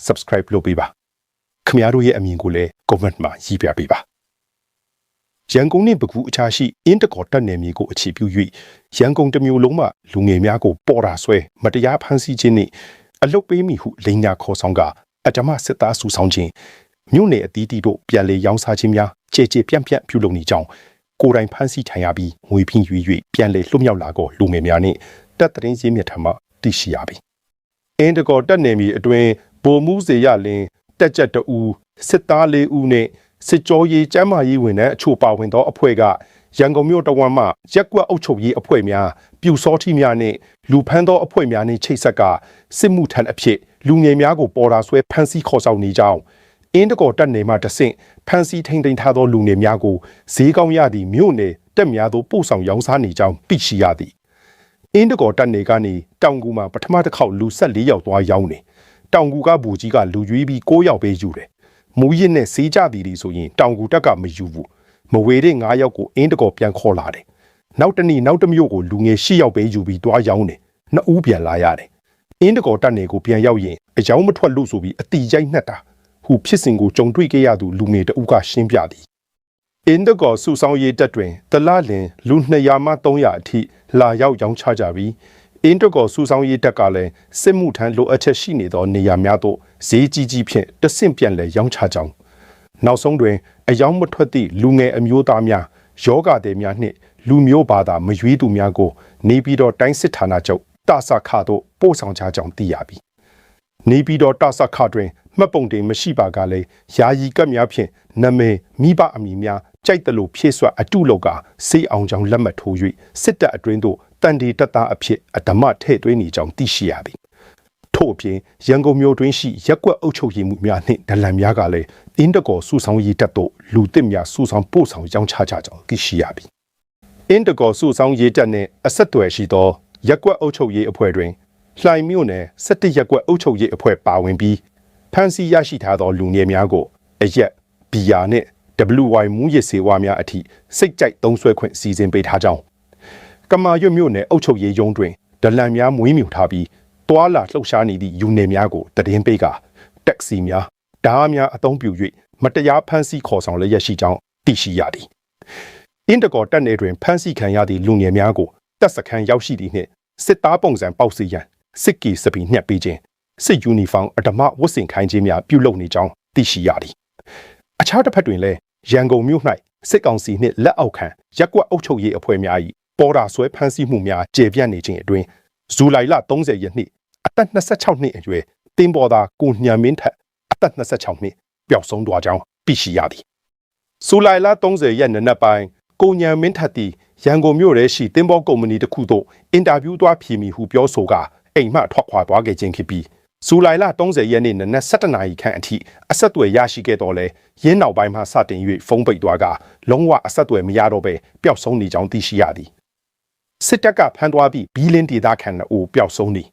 subscribe လုပ်ပေးပါခင်ဗျားတို့ရဲ့အမြင်ကိုလည်း comment မှာရေးပြပေးပါရန်ကုန်နဲ့ပဲခူးအခြားရှိအင်းတကော်တက်နယ်မြေကိုအခြေပြု၍ရန်ကုန်တစ်မျိုးလုံးမှာလူငယ်များကိုပေါ်တာဆွဲမတရားဖမ်းဆီးခြင်းနှင့်အလုတ်ပေးမိဟုလိန်ညာခေါ်ဆောင်ကအဓမ္မစစ်သားစုဆောင်ခြင်းမြို့နယ်အသီးသီးတို့ပြန်လည်ရောင်းစားခြင်းများကြေကြေပြန့်ပြန့်ပြုလုပ်နေကြောင်းကိုယ်တိုင်ဖမ်းဆီးထိုင်ရပြီးငွေဖင်းရွေ၍ပြန်လည်လွတ်မြောက်လာသောလူငယ်များနှင့်တပ်သတင်းရင်းမြစ်ထံမှသိရှိရပြီအင်းတကော်တက်နယ်မြေအတွင်းဗိုလ်မှူးစေရလင်းတက်ကြက်2ဦးစစ်သား4ဦးနှင့်စစ်ကြောရေးကျမ်းမာရေးဝန်ထမ်းအချို့ပါဝင်သောအဖွဲ့ကရန်ကုန်မြို့တဝမ်းမှရက်ကွက်အုပ်ချုပ်ရေးအဖွဲ့များပြူစောထီများနှင့်လူဖမ်းသောအဖွဲ့များနှင့်ချိတ်ဆက်ကစစ်မှုထမ်းအဖြစ်လူငယ်များကိုပေါ်တာဆွဲဖမ်းဆီးခေါ်ဆောင်နေကြောင်းအင်းတကော်တက်နယ်မှတဆင့်ဖမ်းဆီးထိန်သိမ်းထားသောလူငယ်များကိုဈေးကောင်းရသည့်မြို့နယ်တက်များသို့ပို့ဆောင်ရောင်းစားနေကြောင်းသိရှိရသည်အင်းတကော်တက်နယ်ကနေတောင်ကူမှာပထမတစ်ခေါက်လူ14ယောက်သွားရောင်းနေတောင်ကူကဘူကြီးကလူရွေးပြီး9ယောက်ပဲယူတယ်မူရစ်နဲ့စေးကြသည်ဆိုရင်တောင်ကူတက်ကမယူဘူးမဝေတဲ့9ယောက်ကိုအင်းတကော်ပြန်ခေါ်လာတယ်နောက်တနေ့နောက်တစ်မျိုးကိုလူငယ်10ယောက်ပဲယူပြီးသွားရောင်းတယ်2ဦးပြန်လာရတယ်အင်းတကော်တက်နယ်ကိုပြန်ရောက်ရင်အယောင်မထွက်လို့ဆိုပြီးအတီရိုက်နှက်တာဟုဖြစ်စဉ်ကိုကြုံတွေ့ခဲ့ရသူလူငယ်တဦးကရှင်းပြသည်အင်းတကော်စုဆောင်ရေးတက်တွင်တလလင်လူ200မှ300အထိလာရောက်ရောင်းချကြပြီးအင်းတကော်စုဆောင်ရေးတက်ကလည်းစစ်မှုထမ်းလိုအပ်ချက်ရှိနေသောနေရာများသို့ဈေးကြီးကြီးဖြင့်တဆင့်ပြန်လည်ရောင်းချကြောင်းနောက်ဆုံးတွင်အယောင်မထွက်သည့်လူငယ်အမျိုးသားများယောဂသည်များနှင့်လူမျိုးဘာသာမရွေးသူများကိုနေပြည်တော်တိုင်းစစ်ဌာနချုပ်တဆခသို့ပို့ဆောင်ကြကြောင်းသိရပြီနေပြည်တော်တဆခတွင်မှတ်ပုံတင်မရှိပါကလည်းယာယီကပ်များဖြင့်နာမည်မိဘအမည်များကြိုက်တယ်လို့ဖြည့်ဆွတ်အတုလောက်ကစေးအောင်ကြောင်းလက်မှတ်ထိုး၍စစ်တပ်အတွင်းသို့တန်တီတပ်သားအဖြစ်အဓမ္မထည့်သွင်းနေကြောင်းသိရှိရသည်ထို့အပြင်ရန်ကုန်မြို့တွင်ရှိရက်ကွက်အုပ်ချုပ်ရေးမှုများနှင့်ဒလန်များကလည်းအင်းတကော်စုဆောင်ရေးတပ်သို့လူသစ်များစုဆောင်ပို့ဆောင်ရောင်းချကြကြောင်းသိရှိရပြီအင်းတကော်စုဆောင်ရေးတပ်နှင့်အဆက်အသွယ်ရှိသောရက်ကွက်အုပ်ချုပ်ရေးအဖွဲ့တွင်လှိုင်မြို့နယ်17ရက်ကွက်အုပ်ချုပ်ရေးအဖွဲ့ပါဝင်ပြီးဖမ်းဆီးရရှိထားသောလူငယ်များကိုအရက်ဘီယာနှင့် WY မူရစ်စေဝါများအထိစိတ်ကြိုက်သုံးစွဲခွင့်စီစဉ်ပေးထားကြောင်းကမာရွတ်မြို့နယ်အုပ်ချုပ်ရေးရုံးတွင်ဒလန်များမွေးမြူထားပြီးတွာလာလှုပ်ရှားနေသည့်ယူနယ်များကိုတည်င်းပေးကတက်ဆီများဓားများအသုံးပြု၍မတရားဖမ်းဆီးခေါ်ဆောင်လျက်ရှိကြောင်းသိရှိရသည်အင်းတကော်တက်နယ်တွင်ဖမ်းဆီးခံရသည့်လူငယ်များကိုတပ်စခန်းရောက်ရှိသည့်နှင့်စစ်သားပုံစံပေါက်စီရန်စစ်ကီစပီညှက်ပေးခြင်းစစ်ယူနီဖောင်းအဓမ္မဝတ်ဆင်ခိုင်းခြင်းများပြုလုပ်နေကြောင်းသိရှိရသည်အခြားတစ်ဖက်တွင်လည်းရန်ကုန်မြို့၌စစ်ကောင်စီနှင့်လက်အောက်ခံရက်ကွက်အုပ်ချုပ်ရေးအဖွဲ့များ၏ပေါ်တာဆွဲဖမ်းဆီးမှုများကျေပြန့်နေခြင်းအတွင်းဇူလိုင်လ30ရက်နေ့အသက်26နှစ်အရွယ်တင်းပေါ်သားကိုညံမင်းထက်အသက်26နှစ်ပျောက်ဆုံးသွားကြောင်းသိရှိရသည်ဇူလိုင်လ30ရက်နေ့နက်ပိုင်းကိုညံမင်းထက်သည်ရန်ကုန်မြို့ရဲရှိတင်းပေါ်ကုမ္ပဏီတစ်ခုသို့အင်တာဗျူးသွားဖြေမိဟုပြောဆိုကအိမ်မှထွက်ခွာသွားခဲ့ခြင်းဖြစ်ပြီးဇူလိုင်လ30ရက်နေ့နနက်7:00နာရီခန့်အထိအဆက်အသွယ်ရရှိခဲ့တော့လဲရင်းနောက်ပိုင်းမှစတင်၍ဖုန်းပိတ်သွားကလုံးဝအဆက်အသွယ်မရတော့ပဲပျောက်ဆုံးနေကြောင်းသိရှိရသည်စစ်တပ်ကဖမ်းသွားပြီးဘီလင်းဒေသခံ2ဦးပျောက်ဆုံးနေ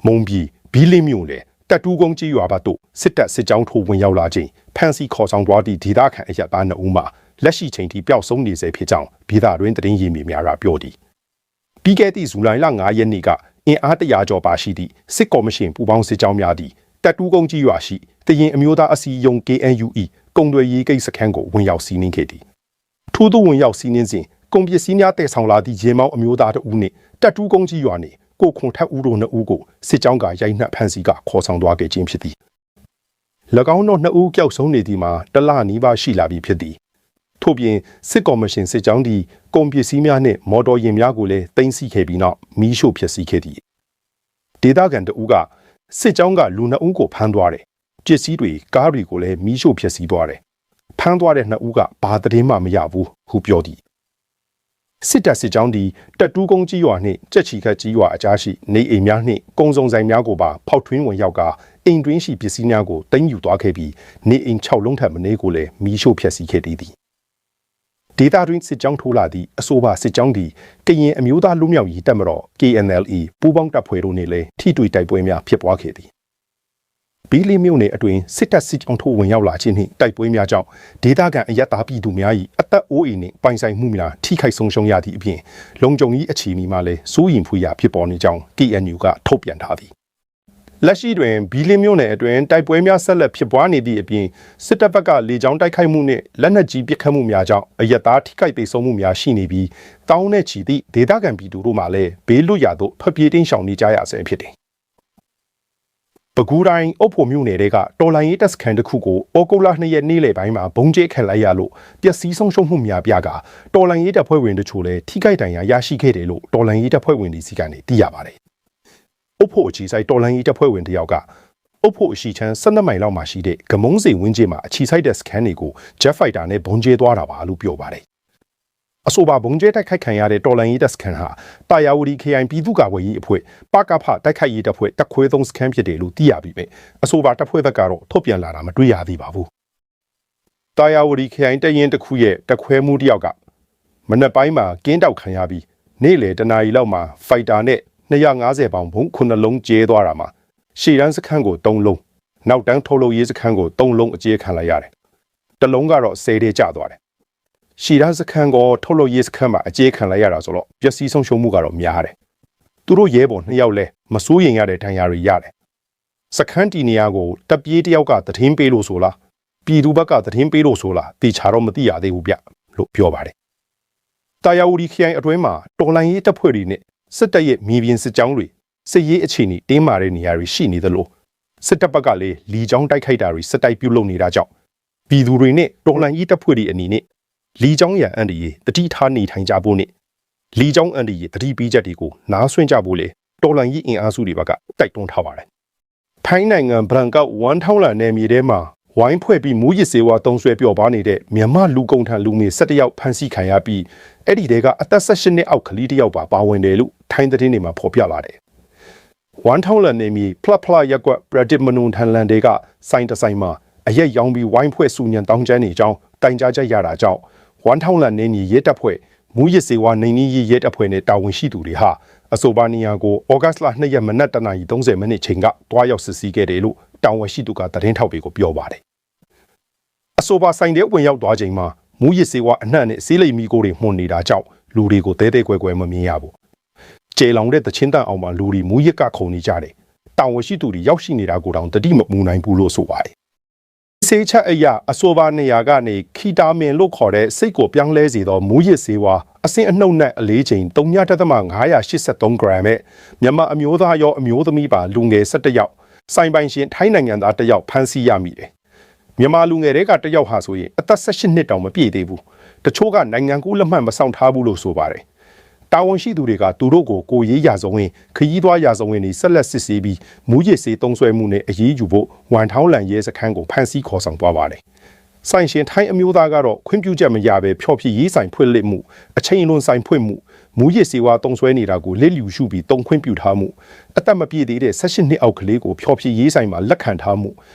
မုံပြည်ဘီလင်းမြို့နယ် တပ်တူးကုန်းကြီးရွာဘက်သို့စစ်တပ်စစ်ကြောင်းထိုးဝင်ရောက်လာခြင်းဖမ်းဆီးခေါ်ဆောင်သွားသည့်ဒေသခံအရပ်သား2ဦးမှာလက်ရှိချိန်ထိပျောက်ဆုံးနေစေဖြစ်ကြောင်းပြည်သားတွင်သတင်းရင်းမြစ်များကပြောသည်ပြီးခဲ့သည့်ဇူလိုင်လ9ရက်နေ့ကအင်အား100ကျော်ပါရှိသည့်စစ်ကော်မရှင်ပူးပေါင်းစစ်ကြောင်းများသည့်တပ်တူးကုန်းကြီးရွာရှိတရင်အမျိုးသားအစည်းအရုံး KNUE ကုန်သွယ်ရေးကိစ္စခန်းကိုဝင်ရောက်စီးနင်းခဲ့သည်ထို့သို့ဝင်ရောက်စီးနင်းစဉ်ကုန်ပစ္စည်းများတည်ဆောင်လာသည့်ရေမောင်းအမျိုးသား2ဦးနှင့်တပ်တူးကုန်းကြီးရွာနှင့်ကိုခွန်ထက်ဦးတို့2ဦးကိုစစ်ကြောင်းကရိုက်နှက်ဖမ်းဆီးကခေါ်ဆောင်သွားခဲ့ခြင်းဖြစ်သည်၎င်းတို့2ဦးကြောက်ဆုံးနေသည်မှာတလနီးပါးရှိလာပြီဖြစ်သည်ထို့ပြင်စစ်ကော်မရှင်စစ်ကြောင်းသည်ကုန်ပစ္စည်းများနှင့်မော်တော်ယာဉ်များကိုလည်းတင်စီခဲ့ပြီးနောက်မီးရှို့ဖျက်ဆီးခဲ့သည်ဒေသခံ2ဦးကစစ်ကြောင်းကလူ2ဦးကိုဖမ်းသွားတယ်ပစ္စည်းတွေကားတွေကိုလည်းမီးရှို့ဖျက်ဆီးသွားတယ်ဖမ်းသွားတဲ့2ဦးကဘာသတင်းမှမရဘူးဟုပြောသည်စစ်တပ်စစ်ကြောင်းသည်တပ်တူးကုန်းကြီးရွာနှင့်ကြက်ချီခတ်ကြီးရွာအကြားရှိနေအိမ်များနှင့်ကုန်းစုံဆိုင်များကိုပါဖောက်ထွင်းဝင်ရောက်ကအိမ်တွင်းရှိပစ္စည်းများကိုတင်ယူသွားခဲ့ပြီးနေအိမ်6လုံးထပ်မင်းကိုလည်းမီးရှို့ဖျက်ဆီးခဲ့သည်ဒေသတွင်းစစ်ကြောင်းထိုးလာသည့်အဆိုပါစစ်ကြောင်းသည်ကရင်အမျိုးသားလူမျိုးရေးတပ်မတော် KNLA ပူးပေါင်းတပ်ဖွဲ့တို့နှင့်လည်းထိတွေ့တိုက်ပွဲများဖြစ်ပွားခဲ့သည်ဘီလီမြို့နယ်အတွင်းစစ်တပ်စစ်ကြောင်းထိုးဝင်ရောက်လာခြင်းနှင့်တိုက်ပွဲများကြောင့်ဒေသခံအရပ်သားပြည်သူများ၏အသက်အိုးအိမ်နှင့်ပိုင်ဆိုင်မှုများထိခိုက်ဆုံးရှုံးရသည့်အပြင်လုံခြုံရေးအခြေအနေမှာလည်းစိုးရိမ်ဖွယ်ရာဖြစ်ပေါ်နေကြောင်း KNU ကထုတ်ပြန်ထားသည်လက်ရှိတွင်ဘီလီမြို့နယ်အတွင်းတိုက်ပွဲများဆက်လက်ဖြစ်ပွားနေသည့်အပြင်စစ်တပ်ဘက်ကလေကြောင်းတိုက်ခိုက်မှုနှင့်လက်နက်ကြီးပစ်ခတ်မှုများကြောင့်အရပ်သားထိခိုက်ဒေဆုံးမှုများရှိနေပြီးတောင်းနဲ့ချီသည့်ဒေသခံပြည်သူတို့မှလည်းဘေးလွတ်ရာသို့ထွက်ပြေးတင်းရှောင်နေကြရဆဲဖြစ်တယ်ပဲခူးတိုင်းအုပ်ဖို့မြို့နယ်တွေကတော်လိုင်းရေးတပ်စခန်းတစ်ခုကိုဩဂုတ်လ2ရက်နေ့လယ်ပိုင်းမှာဘုံကျဲခတ်လိုက်ရလို့ပျက်စီးဆုံးရှုံးမှုများပြကတော်လိုင်းရေးတပ်ဖွဲ့ဝင်တို့ချို့လည်းထိခိုက်ဒဏ်ရာရရှိခဲ့တယ်လို့တော်လိုင်းရေးတပ်ဖွဲ့ဝင်တွေစီကနေသိရပါတယ်။အုပ်ဖို့အခြေစိုက်တော်လိုင်းရေးတပ်ဖွဲ့ဝင်တယောက်ကအုပ်ဖို့အရှိချမ်း12မိုင်လောက်မှာရှိတဲ့ဂမုံးစီဝင်းကျင်းမှာအခြေစိုက်တဲ့စခန်းတွေကို Jet Fighter နဲ့ဘုံကျဲသွားတာပါလို့ပြောပါတယ်။အဆိုပါဘုံကျဲတိုက်ခိုက်ခံရတဲ့တော်လိုင်းရေးတပ်စခန်းဟာတာယာဝတီ KI ပြည်သူ့ကာကွယ်ရေးအဖွဲ့ပကဖတိုက်ခိုက်ရေးတပ်ဖွဲ့တပ်ခွဲ3စခန်းဖြစ်တယ်လို့သိရပြီးပဲအဆိုပါတပ်ဖွဲ့ဘက်ကတော့ထုတ်ပြန်လာတာမတွေ့ရသေးပါဘူး။တာယာဝတီ KI တပ်ရင်းတစ်ခုရဲ့တပ်ခွဲမှုတစ်ယောက်ကမနက်ပိုင်းမှာကင်းတောက်ခံရပြီးနေ့လယ်တနာရီလောက်မှာဖိုက်တာနဲ့250ပေါင်ဘုံ9လုံးကျဲသွားတာမှာရှေ့တန်းစခန်းကို3လုံးနောက်တန်းထုတ်လုပ်ရေးစခန်းကို3လုံးအကျဲခံလိုက်ရတယ်။တစ်လုံးကတော့10တဲ့ကျသွားတယ်။ရှီရာစခန်းကိုထုတ်လို့ရေးစခန်းမှာအကျေးခံလိုက်ရတာဆိုတော့ပျက်စီးဆုံးရှုံးမှုကတော့များတယ်။သူတို့ရဲဘော်2ယောက်လဲမစိုးရင်ရတဲ့ဒဏ်ရာတွေရတယ်။စခန်းတီနေရာကိုတပ်ပြေးတယောက်ကသတင်းပေးလို့ဆိုလားပြည်သူဘက်ကသတင်းပေးလို့ဆိုလားတေချာတော့မသိရသေးဘူးဗျလို့ပြောပါတယ်။တာယာဝတီခိုင်အတွင်းမှာတော်လိုင်းရေးတပ်ဖွဲ့တွေနဲ့စစ်တပ်ရဲ့မြေပြင်စစ်ကြောင်းတွေစစ်ရေးအခြေအနေတင်းမာတဲ့နေရာတွေရှိနေသလိုစစ်တပ်ဘက်ကလည်းလီကြောင်းတိုက်ခိုက်တာတွေစစ်တိုက်ပြုလုပ်နေတာကြောင့်ပြည်သူတွေနဲ့တော်လိုင်းရေးတပ်ဖွဲ့တွေအနေနဲ့လီကြောင်းရန်အန်ဒီရေတတိထားနေထိုင်ကြဖို့နဲ့လီကြောင်းအန်ဒီရေတတိပေးချက်တွေကိုနားဆွင့်ကြဖို့လေတော်လန်ကြီးအင်အားစုတွေဘက်ကတိုက်တွန်းထားပါတယ်။ထိုင်းနိုင်ငံဘရန်ကောက်ဝမ်ထောင်းလန်နယ်မြေထဲမှာဝိုင်းဖွဲ့ပြီးမူရစ်စေဝါတုံးဆွဲပျော်ပါနေတဲ့မြန်မာလူကုန်ထံလူငယ်17ယောက်ဖမ်းဆီးခံရပြီးအဲ့ဒီတဲကအသက်18နှစ်အောက်ကလေးတစ်ယောက်ပါဝင်တယ်လို့ထိုင်းသတင်းတွေမှာဖော်ပြလာတယ်။ဝမ်ထောင်းလန်နယ်မြေဖလဖလရက်ကွက်ပရဒစ်မနွန်ထန်လန်တဲကစိုင်းတဆိုင်မှာအရက်ရောင်းပြီးဝိုင်းဖွဲ့စုညံတောင်းကျမ်းနေကြောင်းတိုင်ကြားချက်ရတာကြောင့်ဝမ်ထောင်းလန်နယ်မြေရဲတပ်ဖွဲ့မူရစ်စေဝါနိုင်နီးရဲတပ်ဖွဲ့နဲ့တာဝန်ရှိသူတွေဟာအဆိုပါနေရာကိုဩဂတ်လ2ရက်မနက်7:30မိနစ်ချိန်ကတွားရောက်စစ်ဆေးခဲ့တယ်လို့တာဝန်ရှိသူကသတင်းထောက်တွေကိုပြောပါတယ်။အဆိုပါဆိုင်တဲ့ဝင်ရောက်သွားချိန်မှာမူရစ်စေဝါအနှံ့နဲ့ဆေးလိမ်မီကိုတွေမှုန်နေတာကြောင့်လူတွေကိုတဲတဲကွဲကွဲမမြင်ရဘူး။ကျေလောင်တဲ့တချင်းတန်အောင်မှာလူတွေမူရစ်ကခုန်နေကြတယ်။တာဝန်ရှိသူတွေရောက်ရှိနေတာကိုတောင်တတိမမူနိုင်ဘူးလို့ဆိုပါတယ်။စေချက်အရာအဆိုပါနေရာကနေခီတာမင်လို့ခေါ်တဲ့စိတ်ကိုပြောင်းလဲစေသောမူရစ်စေဝါအဆင့်အနှုတ်နဲ့အလေးချိန်3.583 gram နဲ့မြန်မာအမျိုးသားရောအမျိုးသမီးပါလူငယ်17ယောက်စိုင်ပိုင်ရှင်ထိုင်းနိုင်ငံသား1ယောက်ဖမ်းဆီးရမိတယ်။မြန်မာလူငယ်တွေက1ယောက်ဟာဆိုရင်အသက်18နှစ်တောင်မပြည့်သေးဘူး။တချို့ကနိုင်ငံကူးလက်မှတ်မဆောင်ထားဘူးလို့ဆိုပါတယ်။တာဝန်ရှိသူတွေကသူတို့ကိုရေးရာဇဝင်ခရီးသွားရာဇဝင်တွေဆက်လက်စစ်ဆေးပြီးမူရစ်စေးသုံးဆွဲမှုနဲ့အရေးယူဖို့ဝန်ထောင်းလန်ရဲစခန်းကိုဖမ်းဆီးခေါ်ဆောင်သွားပါတယ်။ဆိုင်ရှင်ထိုင်းအမျိုးသားကတော့ခွင့်ပြုချက်မရဘဲဖျော်ဖြေရေးဆိုင်ဖွင့်လှစ်မှုအချိန်လွန်ဆိုင်ဖွင့်မှုမူရစ်စေဝါသုံးဆွဲနေတာကိုလက်လျူရှုပြီးတုံခွင့်ပြုထားမှုအသက်မပြည့်သေးတဲ့18နှစ်အောက်ကလေးကိုဖျော်ဖြေရေးဆိုင်မှာလက်ခံထားမှု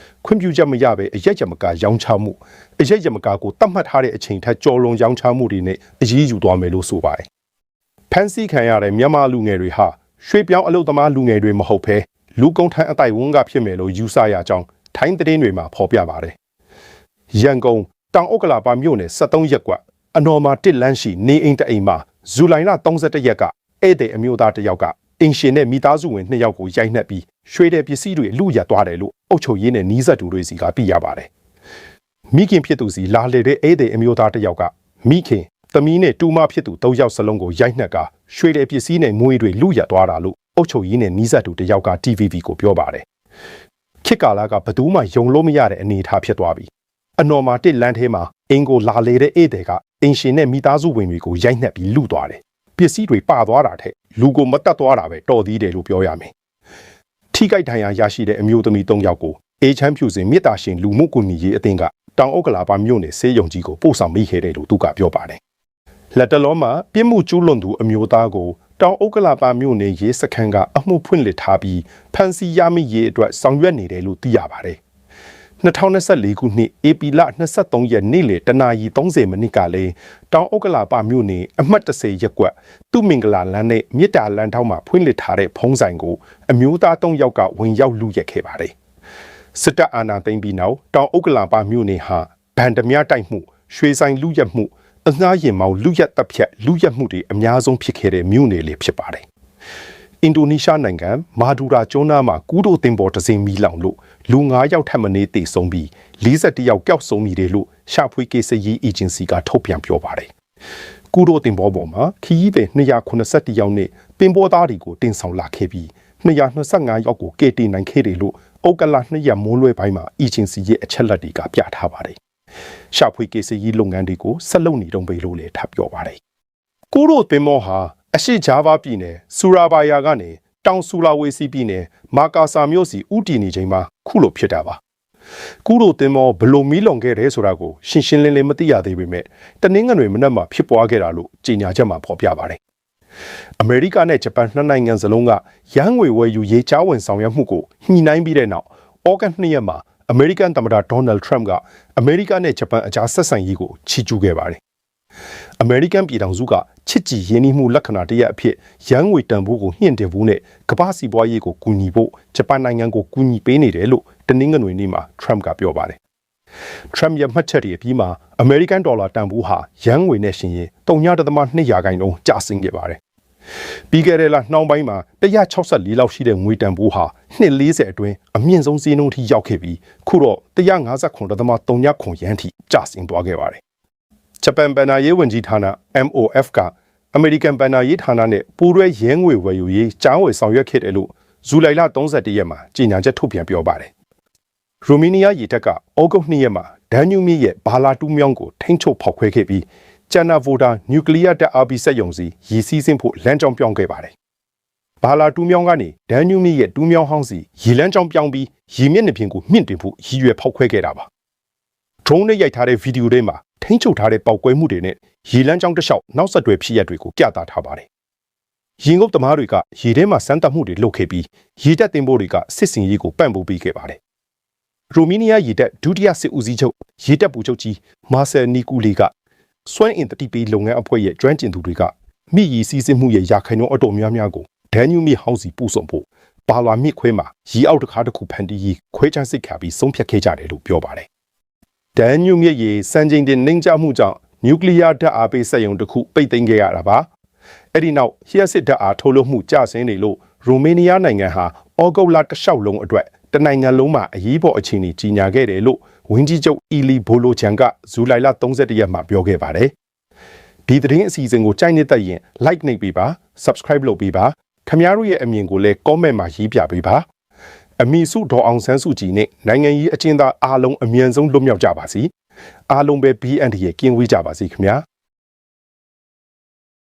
ခွင့်ပြုချက်မရဘဲအရက်ရမကရောင်းချမှုအရက်ရမကကိုတတ်မှတ်ထားတဲ့အချိန်ထက်ကျော်လွန်ရောင်းချမှုတွေနဲ့အရေးယူသွားမယ်လို့ဆိုပါတယ်။ဖမ်းဆီးခံရတဲ့မြန်မာလူငယ်တွေဟာရွှေပြောင်းအလုပ်သမားလူငယ်တွေမဟုတ်ဘဲ လူကုန်ထမ်းအတိုက်ဝန်းကဖြစ်မယ်လို့ယူဆရကြောင်းထိုင်းသတင်းတွေမှာဖော်ပြပါတယ်ရန်ကုန်တောင်ဥက္ကလာပမြို့နယ်73ရပ်ကွက်အနော်မာတစ်လန်းရှိနေအိမ်တအိမ်မှာဇူလိုင်လ31ရက်ကဧည့်သည်အမျိုးသားတစ်ယောက်ကအင်ရှင်နဲ့မိသားစုဝင်2ယောက်ကိုရိုက်နှက်ပြီးရွှေတဲ့ပစ္စည်းတွေလူရက်သွားတယ်လို့အုပ်ချုပ်ရေးနဲ့နှီးဆက်သူတွေစီကသိရပါတယ်မိခင်ဖြစ်သူစီလာလေတဲ့ဧည့်သည်အမျိုးသားတစ်ယောက်ကမိခင်သမီးနဲ့တူမဖြစ်သူ3ယောက်စလုံးကိုရိုက်နှက်ကရွှေတဲ့ပစ္စည်းနဲ့မွေးတွေလူရက်သွားတာလို့အုပ်ချုပ်ရေးနဲ့နှီးဆက်သူတစ်ယောက်က TVB ကိုပြောပါတယ်ခေတ်ကာလကဘသူမှယုံလို့မရတဲ့အနေအထားဖြစ်သွားပြီအနော်မာတစ်လန်းထဲမှာအင်ကိုလာလေတဲ့ဧည့်သည်ကအင်ရှင်နဲ့မိသားစုဝင်တွေကိုရိုက်နှက်ပြီးလူသွားတယ်ပစ္စည်းတွေပါသွားတာထက်လူကိုမတက်သွားတာပဲတော်သေးတယ်လို့ပြောရမယ်ထိခိုက်ဒဏ်ရာရရှိတဲ့အမျိုးသမီး3ယောက်ကိုအေချမ်းဖြူစင်မြစ်တာရှင်လူမှုကူညီရေးအသင်းကတောင်ဥက္ကလာပမြို့နယ်ဆေးရုံကြီးကိုပို့ဆောင်မိခဲ့တယ်လို့သူကပြောပါတယ်လက်တလုံးမှာပြစ်မှုကျူးလွန်သူအမျိုးသားကိုတောင်ဥက္ကလာပမြို့နယ်ရေးစခန်းကအမှုဖွင့်လှစ်ထားပြီးဖမ်းဆီးရမိရေးအတွက်ဆောင်ရွက်နေတယ်လို့သိရပါတယ်2024ခုနှစ်ဧပြီလ23ရက်နေ့လေတနာရီ30မိနစ်ကလည်းတောင်ဥက္ကလာပမြို့နယ်အမှတ်30ရပ်ကွက်သူမင်္ဂလာလမ်းနဲ့မြစ်တာလမ်းထောက်မှာဖွင့်လှစ်ထားတဲ့ဖုံးဆိုင်ကိုအမျိုးသား3ယောက်ကဝင်ရောက်လူရက်ခဲ့ပါတယ်စစ်တပ်အာဏာသိမ်းပြီးနောက်တောင်ဥက္ကလာပမြို့နယ်ဟာဗန်ဓမြတိုက်မှုရွှေဆိုင်လူရက်မှုအငှားရင်မောင်လူရက်တပ်ဖြတ်လူရက်မှုတွေအများဆုံးဖြစ်ခဲ့တဲ့မြို့နယ်လေးဖြစ်ပါတယ်အင်ဒိုနီးရှားနိုင်ငံမာဒူရာကျွန်းနာမှာကူးတို့တင်ပေါ်တစင်းမီလောင်လို့လူ9ယောက်ထပ်မနေတေဆုံးပြီး41ယောက်ပျောက်ဆုံးမိတယ်လို့ရှာဖွေကိစ္စရေးအေဂျင်စီကထုတ်ပြန်ပြောပါတယ်။ကူးတို့တင်ပေါ်ပေါ်မှာခီးသည်281ယောက်နဲ့ပင်ပေါ်သားတွေကိုတင်ဆောင်လာခဲ့ပြီး225ယောက်ကိုကယ်တင်နိုင်ခဲ့တယ်လို့ဩကလ2ရက်မိုးလွဲပိုင်းမှာအေဂျင်စီရဲ့အချက်လက်တွေကပြထားပါတယ်။ရှာဖွေကိစ္စရေးလုပ်ငန်းတွေကိုဆက်လုပ်နေတုန်းပဲလို့လည်းထပ်ပြောပါတယ်။ကူးတို့တင်ပေါ်ဟာအရှိဂျာဗာပြည်နယ်ဆူရာဘာယာကနေတောင်ဆူလာဝေစီပြည်နယ်မာကာဆာမြို့စီဥတီနေချိန်မှာခုလိုဖြစ်တာပါကူရိုတင်မောဘလိုမီးလွန်ခဲ့တယ်ဆိုတာကိုရှင်းရှင်းလင်းလင်းမသိရသေးပေမဲ့တနင်္ဂနွေမနက်မှာဖြစ်ပွားခဲ့တာလို့ကြေညာချက်မှာဖော်ပြပါတယ်အမေရိကနဲ့ဂျပန်နှစ်နိုင်ငံစလုံးကရန်ငွေဝယ်ယူရေးကြားဝင်ဆောင်ရွက်မှုကိုညှိနှိုင်းပြီးတဲ့နောက်ဩဂတ်2ရက်မှာအမေရိကန်သမ္မတဒေါ်နယ်ထရမ့်ကအမေရိကနဲ့ဂျပန်အကြားဆက်ဆံရေးကိုချီးကျူးခဲ့ပါတယ်အမေရိကန်ပြည်ထောင်စုကချစ်ကြည်ရင်းနှီးမှုလက္ခဏာတရက်အဖြစ်ရန်ငွေတန်ဖိုးကိုမြင့်တင်ဖို့နဲ့ကမ္ဘာစီးပွားရေးကိုကူညီဖို့ဂျပန်နိုင်ငံကိုကူညီပေးနေတယ်လို့တနင်္ဂနွေနေ့မှာထရမ့်ကပြောပါတယ်ထရမ့်ရဲ့မှတ်ချက်တွေအပြီးမှာအမေရိကန်ဒေါ်လာတန်ဖိုးဟာရန်ငွေနဲ့ရှင်ရင် 3.2% ကျဆင်းခဲ့ပါတယ်ပြီးခဲ့တဲ့လနှောင်းပိုင်းမှာ164လောက်ရှိတဲ့ငွေတန်ဖိုးဟာ240အတွင်းအမြင့်ဆုံးဈေးနှုန်းထိရောက်ခဲ့ပြီးခုတော့159.3 ယန်းထိကျဆင်းသွားခဲ့ပါတယ်ဂျပန်ဘဏ္ဍာရေးဝန်ကြီးဌာန MOF ကအမေရိကန်ဘဏ္ဍာရေးဌာနနဲ့ပူးတွဲရဲငွေဝယ်ယူရေးကြားဝယ်ဆောင်ရွက်ခဲ့တယ်လို့ဇူလိုင်လ31ရက်မှာကြေညာချက်ထုတ်ပြန်ပြောပါတယ်။ရိုမေးနီးယားရေတပ်ကဩဂုတ်2ရက်မှာဒန်နျူမြစ်ရဲ့ဘာလာတူးမြောင်းကိုထိန်းချုပ်ဖောက်ခွဲခဲ့ပြီးကျန်နာဗိုဒါနျူကလ িয়ার တပ်အားပြီးစက်ရုံစီရေစီးဆင်းဖို့လမ်းကြောင်းပြောင်းခဲ့ပါတယ်။ဘာလာတူးမြောင်းကနေဒန်နျူမြစ်ရဲ့တူးမြောင်းဟောင်းစီရေလမ်းကြောင်းပြောင်းပြီးရေမျက်နှာပြင်ကိုမြင့်တင်ဖို့ရည်ရွယ်ဖောက်ခွဲခဲ့တာပါ။ drone နဲ့ရိုက်ထားတဲ့ဗီဒီယိုတွေမှာထိန်းချုပ်ထားတဲ့ပောက်ကွဲမှုတွေနဲ့ရေလမ်းကြောင်းတစ်လျှောက်နောက်ဆက်တွဲဖြစ်ရပ်တွေကိုပြသထားပါတယ်။ရေငုပ်သမားတွေကရေထဲမှာစမ်းသပ်မှုတွေလုပ်ခဲ့ပြီးရေတပ်တင်ပို့တွေကစစ်စင်ရေးကိုပံ့ပိုးပေးခဲ့ပါတယ်။ရိုမေးနီးယားရေတပ်ဒုတိယစစ်ဦးစီးချုပ်ရေတပ်ဗိုလ်ချုပ်ကြီးမာဆယ်နီကူလီကစွမ်းအင်တတိပေးလုပ်ငန်းအဖွဲ့ရဲ့ကျွမ်းကျင်သူတွေကမိရီစီးဆင်းမှုရဲ့ရာခိုင်နှုန်းအတော်များများကိုဒန်နျူမြစ်ဟောင်းစီပို့ဆောင်ဖို့ဘာလာမြစ်ခွဲမှာရေအောက်တစ်ခါတစ်ခုဖန်တီးရေးခွဲခြားစစ်ခါပြီးဆုံးဖြတ်ခဲ့ကြတယ်လို့ပြောပါတယ်။ဒန်နျူမြစ်ရေစံချိန်တင်နှိမ်ကျမှုကြောင့်နျူကလ িয়ার ဓာတ်အားပေးစက်ရုံတစ်ခုပိတ်သိမ်းခဲ့ရတာပါအဲ့ဒီနောက်လျှက်စစ်ဓာတ်အားထုတ်လုပ်မှုကျဆင်းနေလို့ရိုမေးနီးယားနိုင်ငံဟာဩဂုတ်လတစ်လျှောက်လုံးအတွက်တနိုင်ငံလုံးမှာအရေးပေါ်အခြေအနေကြီးညာခဲ့တယ်လို့ဝန်ကြီးချုပ်အီလီဘိုလိုချန်ကဇူလိုင်လ31ရက်မှာပြောခဲ့ပါတယ်ဒီသတင်းအစီအစဉ်ကိုကြိုက်နေတဲ့ရင် like နှိပ်ပေးပါ subscribe လုပ်ပေးပါခင်ဗျားတို့ရဲ့အမြင်ကိုလည်း comment မှာရေးပြပေးပါအမီစုဒေါ်အောင်ဆန်းစုကြည်နဲ့နိုင်ငံရေးအကျဉ်းသားအားလုံးအမြန်ဆုံးလွတ်မြောက်ကြပါစေအားလုံးပဲ BND ရဲ့ကင်းဝေးကြပါစေခင်ဗျာ